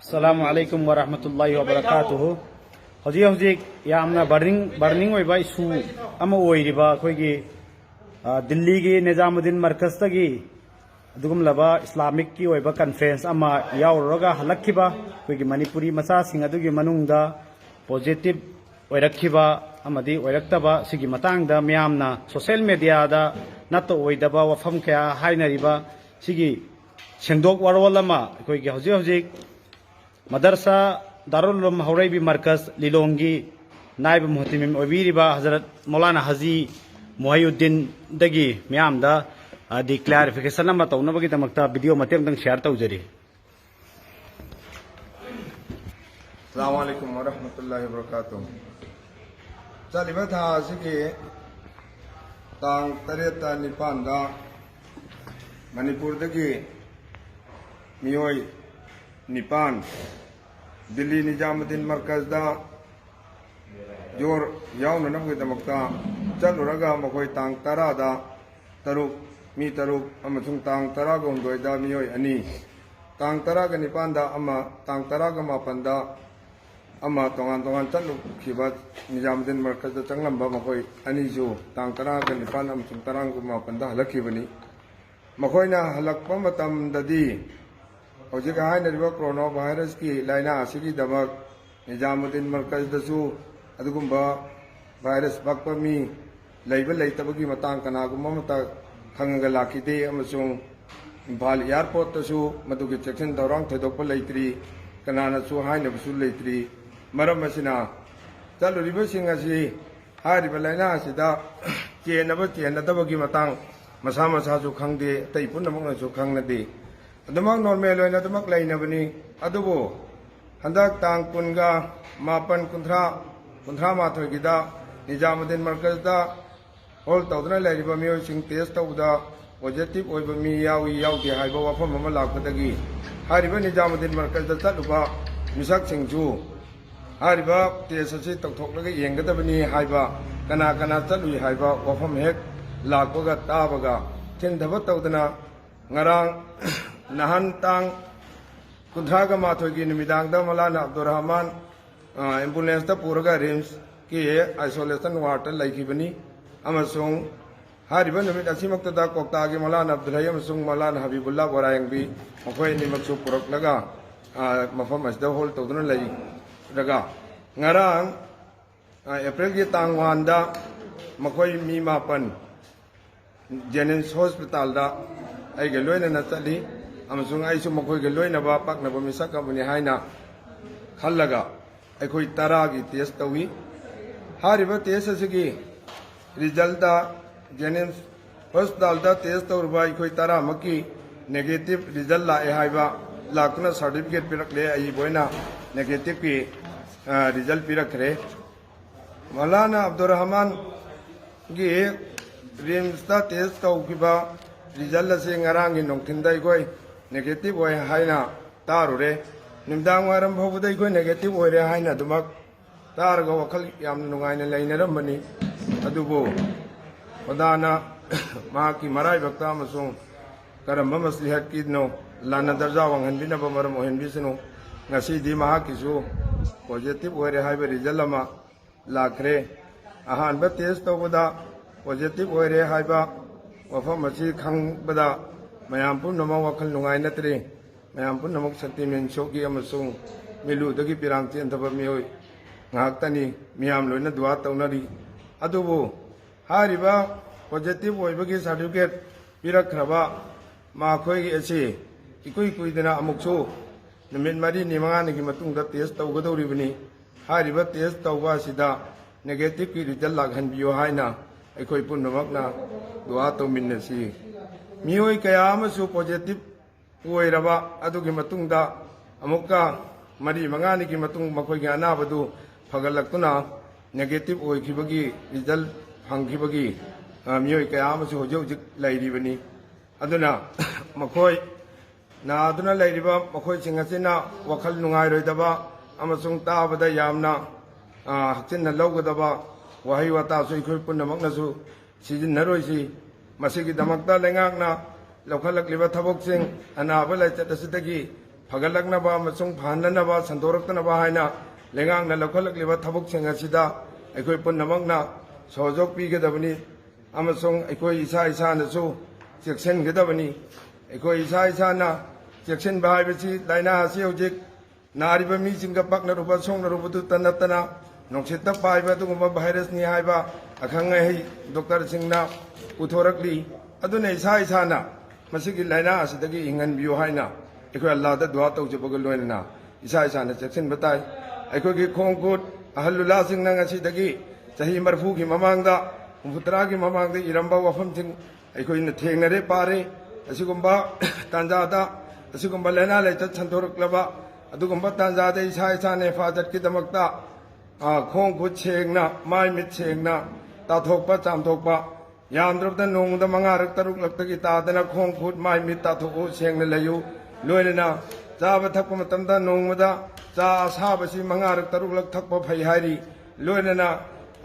Assalamualaikum warahmatullahi wabarakatuh. Hojik yamna burning oiba issue ama oiriba akoigi Delhi gi Nizamuddin Markaz tagi adugumlaba Islamic ki oiba conference ama yauraga halakkiba akoigi Manipuri macha sing adugi manungda positive oirakkiba amadi oiraktaba sigi matangda miyamna social media da nato oidaba wafam kya hainariba sigi sengdok warwal ama akoigi hojik Madrasa Darul Ulum Hawraibi Markaz Lilongi Naib Muhtimim Obiriba Hazrat Maulana Haji Muhyiddin Dagi Miyamda di clarification nama tauna bagi tamakta video mateng tang share tau jari. Assalamualaikum warahmatullahi wabarakatuh. Jadi bata sigi tang tareta nipanda Manipur dagi mioi nipan Delhi Nizamuddin Markaz da jor yauna namgi tamakta chaluraga makoi tang tara da taruk mi taruk amasung tang tara ga hundoi da mioi ani tang tara ga nipan da ama tang tara ga mapan da ama tongan chalu khiba Nizamuddin Markaz da changlamba makoi ani ju tang tara ga nipan amasung tarang ga mapan da halakhibani makoi na halakpa matam dadi Hojik hainariba coronavirus ki laina asigi damak Nizamuddin Markaz dasu adugumba virus bakpa mi leiba leitabagi matang kanagumma mata khangaga lakide amasung Imphal airport dasu madugi check-in daurang thedokpa leitri kanana su hainabasu leitri maram asina chaluriba sing asi hairiba laina asida chenadabagi matang masa su khangde taipunamang su khangnade Adamak normal loina adamak laina bani adubo handak tang kunga mapan kuntra mathoi gida Nizamuddin Markaz da hol tawdna lairiba miyo sing test tawda positive oiba mi yawi yawdi haiba wafam ama lakpadagi hariba Nizamuddin Markaz da chatluba misak singju hariba test asi tawthoklaga yengadabani haiba kana chatlu haiba wafam hek lakpaga tabaga thindaba tawdna ngarang Nahan tang kuntraga mathoi ki nimidang da Maulana Abdul Rahman ambulance da puraga rims ki isolation ward laikibani amasung hariba numit asimakta da kokta gi Maulana Abdul Hayy amasung Maulana Habibullah Warayangbi makoi ni maksu purak laga mafam asda hol tawduna lai daga ngarang April ki tang wanda makoi mi mapan Jennings Hospital da ai galoina na tali amasung ai su makoi ge loina ba pak na ba misak ka bani haina khallaga aikoi tara gi test tawi hariba test asigi result da Jennings Hospital da test tawrba aikoi tara maki negative result la e haiba lakna certificate pirak le ai boina negative ki result pirak re Maulana Abdul Rahman gi rims da test tawkiba result se ngarang gi nongtindai goi negative oi haina tarure nimdang waram phobudai ko negative oi re haina dumak targa wakal yam nungaina lainaramani adubo odana ma ki marai bakta masung karamba maslihat kidno lana darja wanghan bina bamaram ohen bisnu ngasi di ma kisu positive oi re haiba result ama lakre ahan ba test tawda positive oi re haiba wafam machi khang bada Mayam pun nama wakal nungai natri, mayam pun nama sentimen shoki amasung milu dagi pirang cien thapa mioi ngak tani miyam loina dua taunari adubo hariba positive oi bagi certificate pirak khraba ma khoi gi ase ikui dana amukso numit mari ni manga ni matung da test tawgadori bani hariba test tawba sida negative ki result laghan biyo haina aikoi pun namakna dua taumin si mioi kaya amasu positive oiraba adugi matungda amukka mari mangani ki matung makoi gi anabadu phagalaktuna negative oikhibagi result phangkhibagi mioi kaya amasu hojik lairibani aduna makoi na aduna lairiba makoi singasina wakal nungai roidaba amasung tabada yamna hakchinna lawgadaba wahi wata su ikhoi punnamaknasu sizinnaroisi masigi damakta lengakna lokhalak liba thabok sing anaba lai chat asidagi ꯐꯒꯠꯂꯛꯅꯕ ꯑꯃꯁꯨꯡ ꯐꯍꯟꯅꯅꯕ ꯁꯟꯗꯣꯔꯛꯇꯅꯕ ꯍꯥꯏꯅ ꯂꯩꯉꯥꯛꯅ ꯂꯧꯈꯠꯂꯛꯂꯤꯕ ꯊꯕꯛꯁꯤꯡ ꯑꯁꯤꯗ ꯑꯩꯈꯣꯏ ꯄꯨꯝꯅꯃꯛꯅ ꯁꯍꯣꯖꯣꯛ ꯄꯤꯒꯗꯕꯅꯤ ꯑꯃꯁꯨꯡ ꯑꯩꯈꯣꯏ ꯏꯁꯥ ꯏꯁꯥꯅꯁꯨ ꯆꯦꯛꯁꯤꯟꯒꯗꯕꯅꯤ ꯑꯩꯈꯣꯏ ꯏꯁꯥ ꯏꯁꯥꯅ ꯆꯦꯛꯁꯤꯟꯕ ꯍꯥꯏꯕꯁꯤ ꯂꯥꯏꯅꯥ ꯑꯁꯤ ꯍꯧꯖꯤꯛ ꯅꯥꯔꯤꯕ ꯃꯤꯁꯤꯡꯒ ꯄꯛꯅꯔꯨꯕ ꯁꯣꯛꯅꯔꯨꯕꯗꯨꯇ ꯅꯠꯇꯅ ꯅꯨꯡꯁꯤꯠꯇ ꯄꯥꯏꯕ ꯑꯗꯨꯒꯨꯝꯕ ꯚꯥꯏꯔꯁꯅꯤ ꯍꯥꯏꯕ ꯑꯈꯪ ꯑꯍꯩ ꯗꯣꯛꯇꯔꯁꯤꯡꯅ ꯄꯨꯊꯣꯔꯛꯂꯤ ꯑꯗꯨꯅ ꯏꯁꯥ ꯏꯁꯥꯅ ꯃꯁꯤꯒꯤ ꯂꯥꯏꯅꯥ ꯑꯁꯤꯗꯒꯤ ꯍꯤꯡꯍꯟꯕꯤꯌꯨ ꯍꯥꯏꯅ ꯑꯩꯈꯣꯏ ꯑꯜꯂꯥꯍꯗ ꯗꯨआ ꯇꯧꯖꯕꯒ ꯂꯣꯏꯅꯅ ꯏꯁꯥ ꯏꯁꯥꯅ ꯆꯦꯛꯁꯤꯟꯕ ꯇꯥꯏ ꯑꯩꯈꯣꯏꯒꯤ ꯈꯣꯡ ꯈꯨꯠ ꯑꯍꯜꯂꯨꯂꯥꯁꯤꯡꯅ ꯉꯁꯤꯗꯒꯤ ꯆꯍꯤ 30ꯒꯤ ꯃꯃꯥꯡꯗ 30ꯒꯤ ꯃꯃꯥꯡꯗ ꯏꯔꯝꯕ ꯋꯥꯐꯝꯁꯤꯡ ꯑꯩꯈꯣꯏꯅ ꯊꯦꯡꯅꯔꯦ ꯄꯥꯔꯦ ꯑꯁꯤꯒꯨꯝꯕ ꯇꯥꯟꯖꯥꯗ ꯑꯁꯤꯒꯨꯝꯕ ꯂꯥꯏꯅꯥ ꯂꯥꯏꯆꯠ ꯁꯟꯗꯣꯔꯛꯂꯕ ꯑꯗꯨꯒꯨꯝꯕ ꯇꯥꯟꯖꯥꯗ ꯏꯁꯥ ꯏꯁꯥꯅ ꯍꯤꯐꯥꯖꯠꯀꯤꯗꯃꯛꯇ ꯈꯣꯡ ꯈꯨꯠ ꯁꯦꯡꯅ ꯃꯥꯏ ꯃꯤꯠ ꯁꯦꯡꯅ ꯇꯥꯊꯣꯛꯄ ꯆꯥꯝꯊꯣꯛꯄ ꯌꯥꯝꯗ꯭ꯔꯕꯗ ꯅꯣꯡꯃꯗ 5ꯔꯛ 6ꯔꯛꯇꯒꯤ ꯇꯥꯗꯅ ꯈꯣꯡ ꯈꯨꯠ ꯃꯥꯏ ꯃꯤꯠ ꯇꯥꯊꯣꯛꯎ ꯁꯦꯡꯅ ꯂꯩꯌꯨ ꯂꯣꯏꯅꯅ ꯆꯥꯕ ꯊꯛꯄ ꯃꯇꯝꯗ ꯅꯣꯡꯃꯗ ꯆꯥ ꯑꯁꯥꯕꯁꯤ 5ꯔꯛ 6ꯔꯛ ꯊꯛꯄ ꯐꯩ ꯍꯥꯏꯔꯤ ꯂꯣꯏꯅꯅ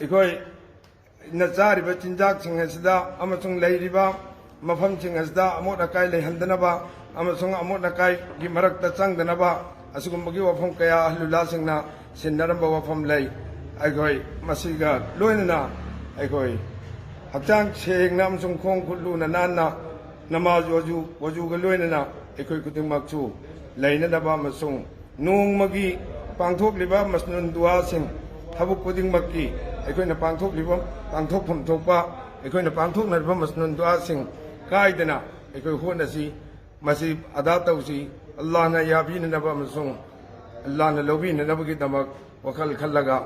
ꯑꯩꯈꯣꯏꯅ ꯆꯥꯔꯤꯕ ꯆꯤꯟꯖꯥꯛꯁꯤꯡ ꯑꯁꯤꯗ ꯑꯃꯁꯨꯡ ꯂꯩꯔꯤꯕ ꯃꯐꯝꯁꯤꯡ ꯑꯁꯤꯗ ꯑꯃꯣꯠ ꯑꯀꯥꯏ ꯂꯩꯍꯟꯗꯅꯕ ꯑꯃꯁꯨꯡ ꯑꯃꯣꯠ ꯑꯀꯥꯏꯒꯤ ꯃꯔꯛꯇ ꯆꯪꯗꯅꯕ ꯑꯁꯤꯒꯨꯝꯕꯒꯤ ꯋꯥꯐꯝ ꯀꯌꯥ ꯑꯍꯜꯂꯨꯂꯥꯁꯤꯡꯅ ꯁꯤꯟꯅꯔꯝꯕ ꯋꯥꯐꯝ ꯂꯩ ꯑꯩꯈꯣꯏ ꯃꯁꯤꯒ ꯂꯣꯏꯅꯅ ꯑꯩꯈꯣꯏ ꯍꯛꯆꯥꯡ ꯁꯦꯡꯅ ꯑꯃꯁꯨꯡ ꯈꯣꯡ ꯈꯨꯠ ꯂꯨꯅ ꯅꯥꯟꯅ ꯅꯃꯥꯖ ꯋꯖꯨꯒ ꯂꯣꯏꯅꯅ ꯑꯩꯈꯣꯏ ꯈꯨꯗꯤꯡꯃꯛꯁꯨ ꯂꯩꯅꯅꯕ ꯑꯃꯁꯨꯡ ꯅꯣꯡꯃꯒꯤ ꯄꯥꯡꯊꯣꯛꯂꯤꯕ ꯃꯁꯅꯨꯟ ꯗꯨआꯁꯤꯡ ꯊꯕꯛ ꯈꯨꯗꯤꯡꯃꯛꯀꯤ ꯑꯩꯈꯣꯏꯅ ꯄꯥꯡꯊꯣꯛꯐꯝ ꯊꯣꯛꯄ ꯑꯩꯈꯣꯏꯅ ꯄꯥꯡꯊꯣꯛꯅꯔꯤꯕ ꯃꯁꯅꯨꯟ ꯗꯨआꯁꯤꯡ ꯀꯥꯏꯗꯅ ꯑꯩꯈꯣꯏ ꯍꯣꯠꯅꯁꯤ ꯃꯁꯤ ꯑꯗꯥ ꯇꯧꯁꯤ ꯑꯜꯂꯥꯍꯅ ꯌꯥꯕꯤꯅꯅꯕ ꯑꯃꯁꯨꯡ ꯑꯜꯂꯥꯍꯅ ꯂꯧꯕꯤꯅꯅꯕꯒꯤꯗꯃꯛ ꯋꯥꯈꯜ ꯈꯜꯂꯒ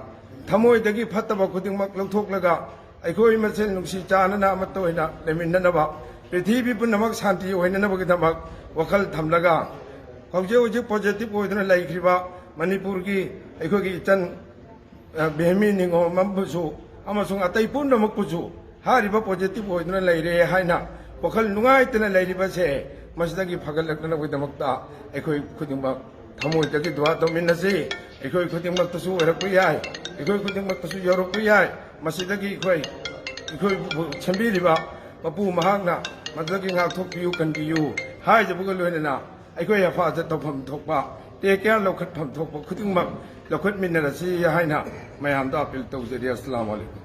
ꯊꯃꯣꯏꯗꯒꯤ ꯐꯠꯇꯕ ꯈꯨꯗꯤꯡꯃꯛ ꯂꯧꯊꯣꯛꯂꯒ ꯑꯩꯈꯣꯏ ꯃꯁꯦꯟ ꯅꯨꯡꯁꯤ ꯆꯥꯟꯅꯅ ꯑꯃꯠꯇ ꯑꯣꯏꯅ ꯂꯩꯃꯤꯟꯅꯅꯕ ꯄ꯭ꯔꯤꯊꯤꯕꯤ ꯄꯨꯝꯅꯃꯛ ꯁꯥꯟꯇꯤ ꯑꯣꯏꯅꯅꯕꯒꯤꯗꯃꯛ ꯋꯥꯈꯜ ꯊꯝꯂꯒ ꯍꯧꯖꯤꯛ ꯄꯣꯖꯤꯇꯤꯕ ꯑꯣꯏꯗꯨꯅ ꯂꯩꯈ꯭ꯔꯤꯕ ꯃꯅꯤꯄꯨꯔꯒꯤ ꯑꯩꯈꯣꯏꯒꯤ ꯏꯆꯟ ꯕꯦꯍꯃꯤ ꯅꯤꯉꯣꯝꯕꯨꯁꯨ ꯑꯃꯁꯨꯡ ꯑꯇꯩ ꯄꯨꯝꯅꯃꯛꯄꯨꯁꯨ ꯍꯥꯏꯔꯤꯕ ꯄꯣꯖꯤꯇꯤꯕ ꯑꯣꯏꯗꯨꯅ ꯂꯩꯔꯦ ꯍꯥꯏꯅ ꯋꯥꯈꯜ ꯅꯨꯡꯉꯥꯏꯇꯅ ꯂꯩꯔꯤꯕꯁꯦ ꯃꯁꯤꯗꯒꯤ ꯐꯒꯠꯂꯛꯅꯕꯒꯤꯗꯃꯛꯇ ꯑꯩꯈꯣꯏ ꯈꯨꯗꯤꯡꯃꯛ ꯊꯃꯣꯏꯗꯒꯤ ꯗꯨआ ꯇꯧꯃꯤꯟꯅꯁꯤ ꯑꯩꯈꯣꯏ ꯈꯨꯗꯤꯡꯃꯛꯇꯁꯨ ꯑꯣꯏꯔꯛꯄ ꯌꯥꯏ ꯑꯩꯈꯣꯏ ꯈꯨꯗꯤꯡꯃꯛꯇꯁꯨ ꯌꯧꯔꯛꯄ ꯌꯥꯏ ꯃꯁꯤꯗꯒꯤ ꯑꯩꯈꯣꯏꯕꯨ ꯁꯦꯝꯕꯤꯔꯤꯕ ꯃꯄꯨ ꯃꯍꯥꯛꯅ ꯃꯗꯨꯗꯒꯤ ꯉꯥꯛꯊꯣꯛꯄꯤꯌꯨ ꯀꯟꯕꯤꯌꯨ ꯍꯥꯏꯖꯕꯒ ꯂꯣꯏꯅꯅ ꯑꯩꯈꯣꯏ ꯍꯤꯐꯥꯖꯠ ꯇꯧꯐꯝ ꯊꯣꯛꯄ ꯇꯦꯛ ꯀꯦꯌꯔ ꯂꯧꯈꯠꯐꯝ ꯊꯣꯛꯄ ꯈꯨꯗꯤꯡꯃꯛ ꯂꯧꯈꯠꯃꯤꯟꯅꯔꯁꯤ ꯍꯥꯏꯅ ꯃꯌꯥꯝꯗ ꯑꯄꯤꯜ ꯇꯧꯖꯔꯤ ꯑꯁꯂꯥꯃꯨ ꯑꯂꯩꯀꯨꯝ